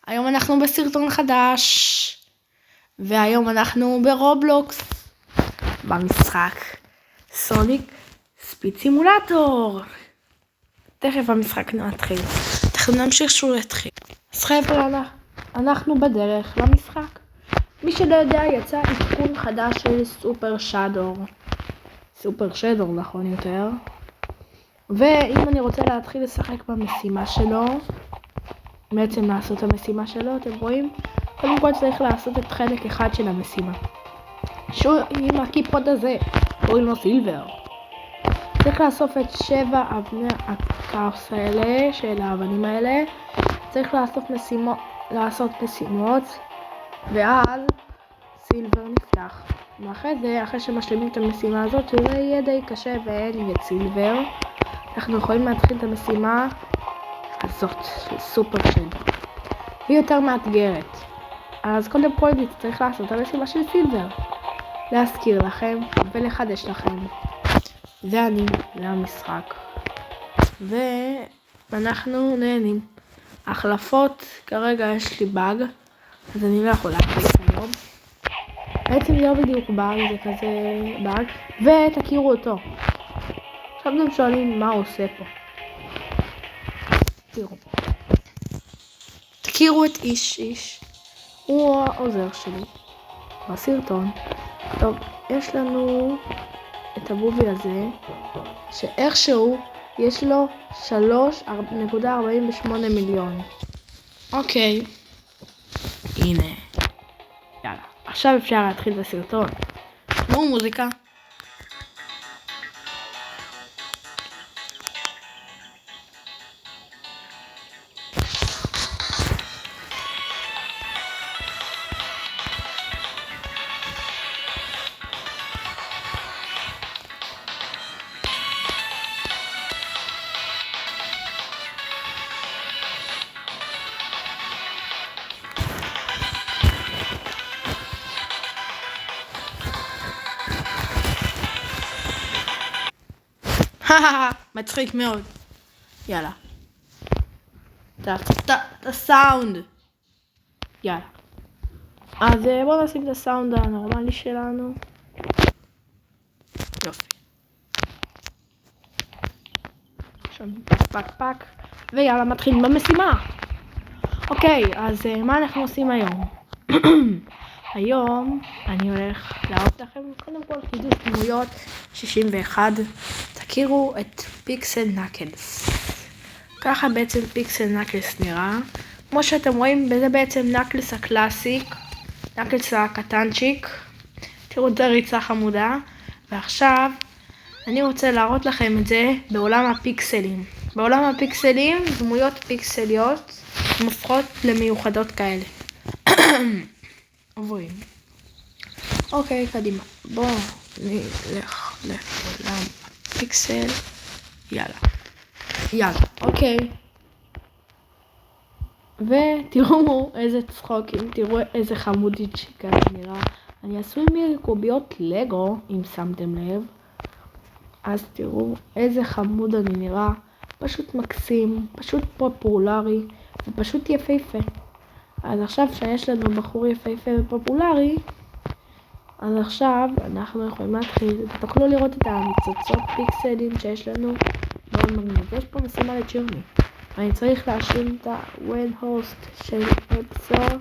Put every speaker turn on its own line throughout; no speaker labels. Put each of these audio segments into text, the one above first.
היום אנחנו בסרטון חדש, והיום אנחנו ברובלוקס, במשחק סוניק ספיד סימולטור. תכף המשחק מתחיל, אנחנו נמשיך שהוא יתחיל. אז חבר'ה, אנחנו בדרך למשחק. מי שלא יודע, יצא עדכון חדש של סופר שדור נכון יותר. ואם אני רוצה להתחיל לשחק במשימה שלו, בעצם לעשות את המשימה שלו, אתם רואים? קודם כל צריך לעשות את חלק אחד של המשימה, שהוא עם הקיפוד הזה, קוראים לו סילבר. צריך לאסוף את 7 אבני הקרס האלה, של האבנים האלה. צריך לעשות משימות, ואז סילבר נפתח. ואחרי זה, אחרי שמשלימים את המשימה הזאת, זה יהיה די קשה ואין את סילבר, אנחנו יכולים להתחיל את המשימה הזאת של סופר שדור. היא יותר מאתגרת. אז קודם כל צריך לעשות את המשימה של סילבר, להזכיר לכם ולחדש לכם. זה המשחק. ואנחנו נהנים. החלפות, כרגע יש לי באג, אז אני לא יכול להחליף היום. בעצם לא בדיוק באג, זה כזה באג, ותכירו אותו. עכשיו אתם שואלים מה הוא עושה פה. תכירו את איש, הוא העוזר שלי בסרטון. טוב, יש לנו את הבובי הזה, שאיכשהו יש לו 3.48 מיליון. אוקיי, הנה, יאללה, עכשיו אפשר להתחיל את הסרטון. נו, מוזיקה. מצחיק מאוד. יאללה. את הסאונד. יאללה. אז בואו נשים את הסאונד הנורמלי שלנו. יופי. עכשיו פק. ויאללה, מתחילים במשימה. אוקיי, אז מה אנחנו עושים היום? היום אני הולך להראות לכם קודם כל חידוש דמויות 61. תכירו את פיקסל נקלס. ככה בעצם פיקסל נקלס נראה. כמו שאתם רואים, זה בעצם נקלס הקלאסיק, נקלס הקטנצ'יק. תראו את הריצה חמודה. ועכשיו אני רוצה להראות לכם את זה בעולם הפיקסלים. בעולם הפיקסלים, דמויות פיקסליות מופכות למיוחדות כאלה. עוברים. אוקיי, קדימה. בואו נלך לעולם פיקסל. יאללה, אוקיי. ותראו איזה צחוקים, תראו איזה חמודית שכאן נראה. אני עשוי מקוביות לגו, אם שמתם לב. אז תראו איזה חמוד אני נראה. פשוט מקסים, פשוט פופולרי, ופשוט יפהפה. אז עכשיו שיש לנו בחור יפהפה ופופולרי, אז עכשיו אנחנו יכולים להתחיל. תוכלו לראות את המצוצות פיקסלים שיש לנו מאוד מגניב. יש פה משימה לג'רני. אני צריך להשלים את ה-When Host של אפסור,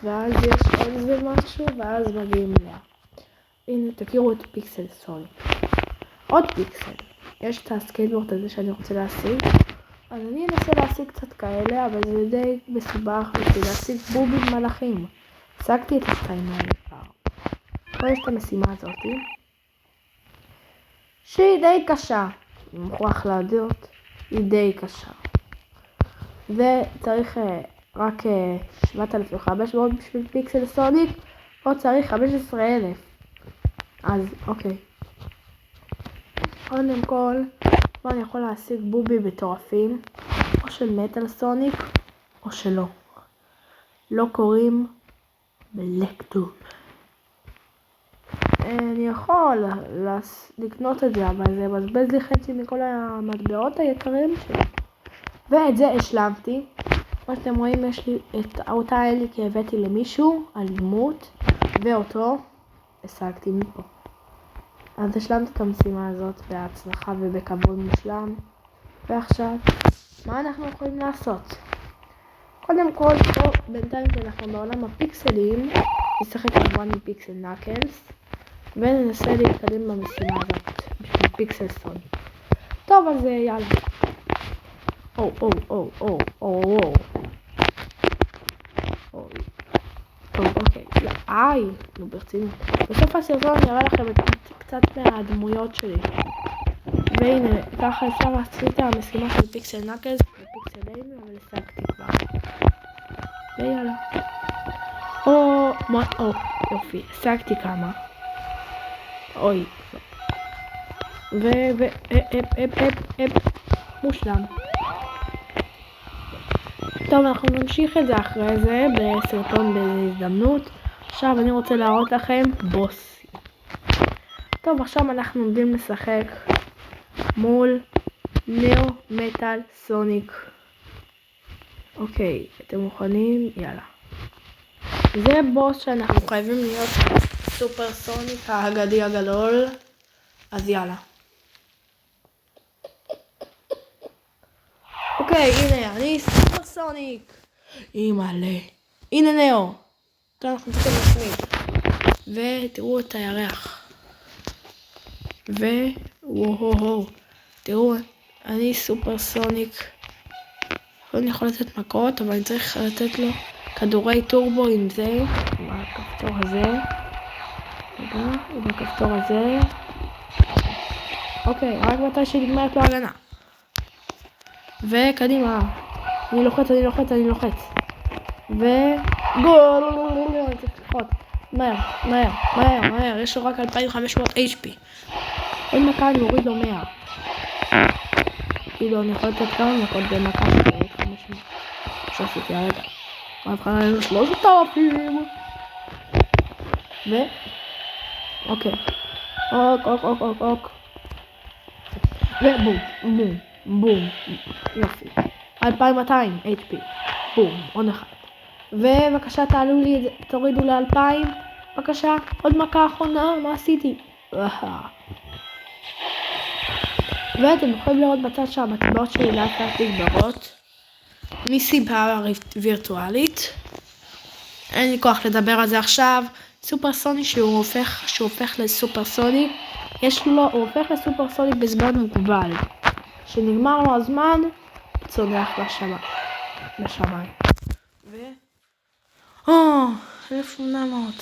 ואז יש עוד איזה משהו, ואז מגיעים אליה. הנה, תכירו את פיקסל סוניק. עוד פיקסל. יש את הסקייטבורד הזה שאני רוצה להשיג. אז אני אנסה להשיג קצת כאלה, אבל זה די מסובך בשביל להשיג בובים מלאכים. השגתי את השתיים האלה כבר. פה יש את המשימה הזאת, שהיא די קשה. אני מוכרח להודות, היא די קשה. וצריך רק 7,500 בשביל פיקסל סוניק, או צריך 15,000. אז אוקיי. קודם כל, פה אני יכול להשיג בובי מטורפים, או של מטל סוניק, או שלא. לא קוראים בלקטום. אני יכול לקנות את זה, אבל זה מבזבז לי חצי מכל המטבעות היקרים שלי. ואת זה השלמתי. כמו שאתם רואים, יש לי את אותה אלי כי הבאתי למישהו על דמות, ואותו השגתי מפה. אז השלמתי את המשימה הזאת בהצלחה ובכבוד מושלם. ועכשיו, מה אנחנו יכולים לעשות? קודם כל, בינתיים שאנחנו בעולם הפיקסלים, נשחק כמובן עם פיקסל נאקלס, וננסה להתקדם במשימה הזאת, בשביל פיקסל סוניק. טוב, אז יאללה. טוב, אוקיי. נו ברצינות. בסוף הסרטון אני אראה לכם קצת מהדמויות שלי. והנה, ככה אפשר להציל את המשימה של פיקסל נאקלס בפיקסלים, אבל השגתי כבר. ויאללה. יופי, השגתי כמה. אוי. מושלם. טוב, אנחנו נמשיך את זה אחרי זה בסרטון בהזדמנות. עכשיו אני רוצה להראות לכם בוסים. טוב, עכשיו אנחנו עומדים לשחק מול נאו מטל סוניק. אוקיי, אתם מוכנים? יאללה. זה בוס שאנחנו חייבים להיות סופר סוניק האגדי הגדול. אז יאללה. אוקיי, הנה, אני סופר סוניק. אימא'לה. הנה נאו. טוב, אנחנו צריכים להשמיד. ותראו את הירח. וואו. תראו, אני סופר סוניק. אני יכול לתת מכות, אבל אני צריך לתת לו כדורי טורבו עם זה. עם הכפתור הזה. רגע, עם הכפתור הזה. אוקיי, רק מתי שנגמרת לו הגנה. וקדימה. אני לוחץ. וגול! אני צריך ללחוץ. מהר. יש לו רק 2500 HP. עוד מכה אני מוריד לו 100. כאילו, אני יכול לתת כמה מכות במכה שלי. 500. שעשיתי הרגע. ההבחנה לנו 3,000. אוקיי. אוק. ובום. יופי. 2200 HP. בום. עוד אחד. ובבקשה תורידו ל2000. בבקשה. עוד מכה אחרונה. מה עשיתי? ואתם יכולים לראות בצד שהמטבעות שלי לאט לאט נגברות. מסיבה וירטואלית. אין לי כוח לדבר על זה עכשיו. סופר סוניק שהוא הופך לסופר סוניק. הוא הופך לסופר סוניק בזמן מוגבל. כשנגמר לו הזמן, צונח לשמיים. 1800.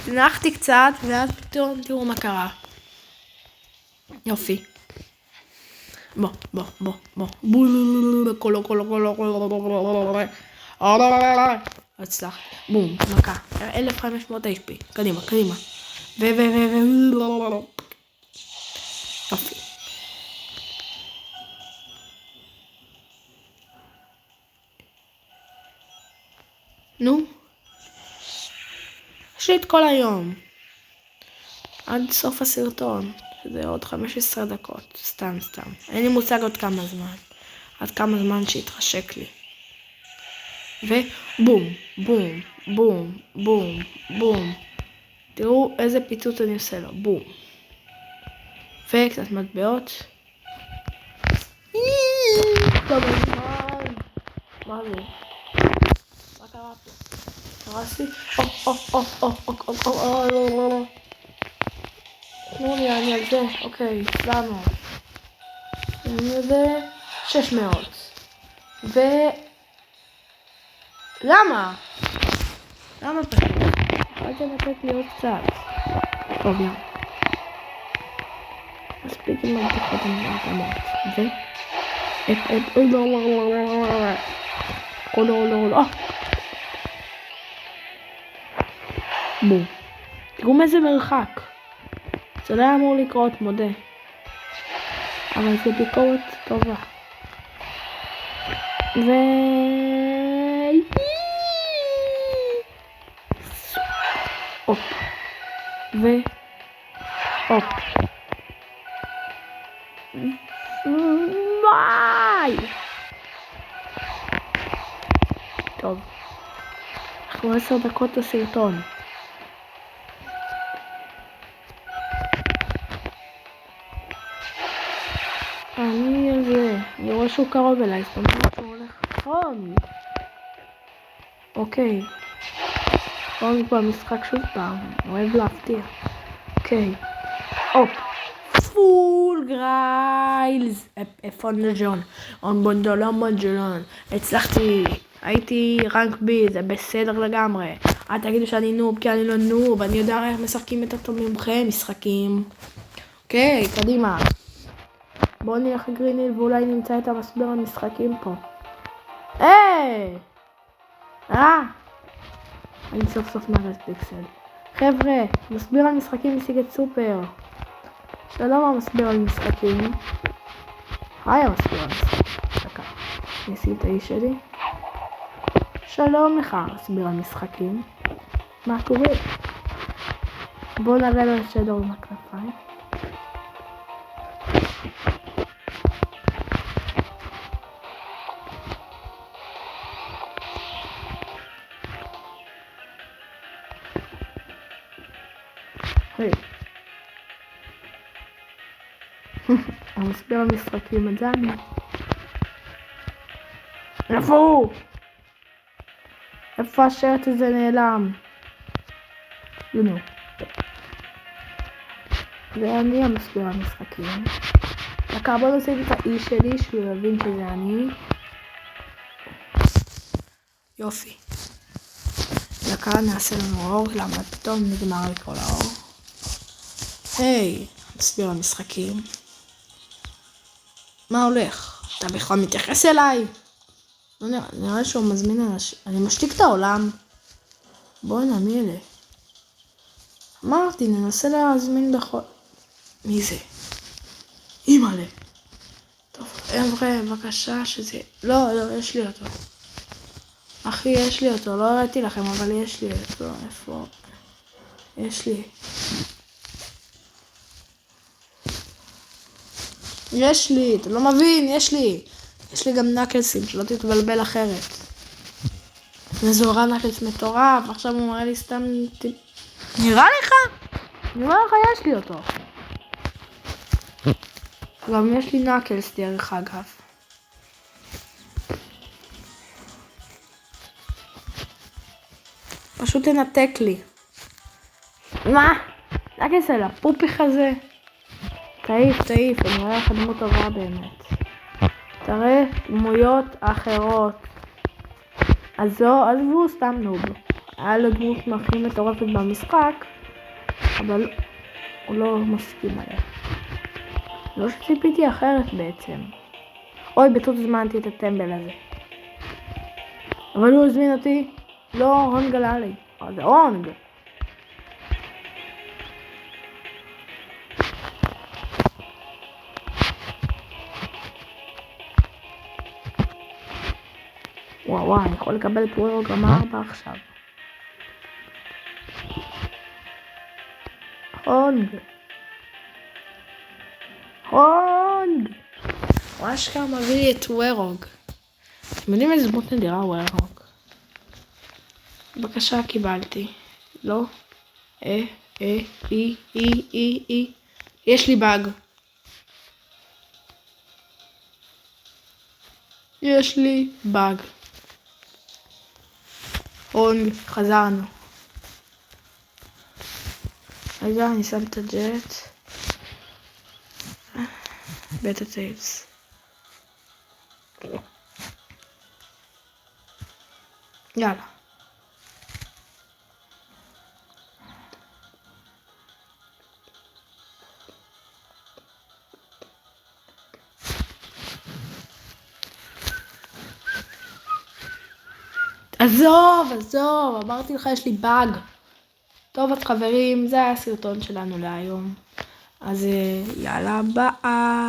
צנחתי קצת, ואז פתאום תראו מה קרה. יופי. בוא. קולו. הצלחתי. בום, מכה. 1500 HP. קדימה. יופי. נו. יש לי את כל היום. עד סוף הסרטון. שזה עוד 15 דקות. סתם. אין לי מושג עוד כמה זמן. עד כמה זמן שהתחשק לי. ובום. תראו איזה פיצוץ אני עושה לו. בום. וקצת מטבעות. טוב, הזמן. מה זה? מה קרה פה? הרסתי? תנו לי, אני על זה. אוקיי, 700. אני על זה 600. למה פשוט? יכולתם לתת לי עוד קצת. טוב, יאללה. מספיק עם הבטחות המתאמות. בום. תראו מאיזה מרחק. זה לא היה אמור לקרות, מודה. אבל זה ביקורת טובה. הופ. ביי. טוב. אנחנו 10 דקות לסרטון. אני רואה שהוא קרוב אליי, זאת אומרת שהוא הולך נכון. אוקיי. הונג במשחק שוב פעם, אוהב להפתיע. אוקיי. הופ. פול גריילס. איפה נג'ון? בונדולון. הצלחתי. הייתי רנק בי, זה בסדר לגמרי. אל תגידו שאני נוב, כי אני לא נוב. אני יודע איך משחקים את התומכם משחקים. אוקיי, קדימה. בואו נלך לגריניל ואולי נמצא את המסביר המשחקים פה. היי! אני סוף סוף נגד פיקסל. חבר'ה, מסביר על משחקים משיג את סופר. שלום המסביר על משחקים. היי המסביר על משחקים. דקה, אני אשים את האיש שלי. שלום לך מסביר על משחקים. מה קורה? בואו נראה לו את שדור עם הכנפיים. היי. המסביר המשחקים את זה אני. איפה הוא? איפה השרט הזה נעלם? הנה. זה אני המסביר המשחקים. דקה, בוא נוסיף את האיש שלי שהוא יבין שזה אני. יופי. דקה, נעשה לנו אור, למה פתאום נגמר לי כל האור. היי, מסביר המשחקים. מה הולך? אתה בכלל מתייחס אליי? לא נראה שהוא מזמין אנשים. אני משתיק את העולם. בואי נמי אלה. אמרתי, ננסה להזמין בכל... מי זה? אימא'לה. טוב, חבר'ה, בבקשה שזה... לא, יש לי אותו. אחי, יש לי אותו. לא הראיתי לכם, אבל יש לי אותו. איפה? יש לי. יש לי, אתה לא מבין, יש לי. יש לי גם נקלסים, שלא תתבלבל אחרת. מזורה נקלס מטורף, עכשיו הוא מראה לי סתם... נראה לך? נראה לך, יש לי אותו. גם יש לי נקלס דרך אגב. פשוט תנתק לי. מה? נקלס על הפופיך הזה. תעיף, אני רואה לך דמות טובה באמת. תראה דמויות אחרות. עזבו סתם נוב. היה לו דמות הכי מטורפת במשחק, אבל הוא לא מסכים עליה. לא שציפיתי אחרת בעצם. אוי, בטעות הזמנתי את הטמבל הזה. אבל הוא הזמין אותי. לא, הונג עלה לי. זה הונג. וואו, אני יכול לקבל את ווירוג רמה 4 עכשיו. הונג. הוא אשכרה מביא לי את ווירוג. אתם יודעים איזה דמות נדירה ווירוג? בבקשה, קיבלתי. לא. יש לי באג. יש לי באג. הונג, חזרנו. רגע, אני שם את הג'ט. בית הטיילס. יאללה. עזוב, אמרתי לך יש לי באג. טוב אז חברים, זה היה הסרטון שלנו להיום. אז יאללה, ביי.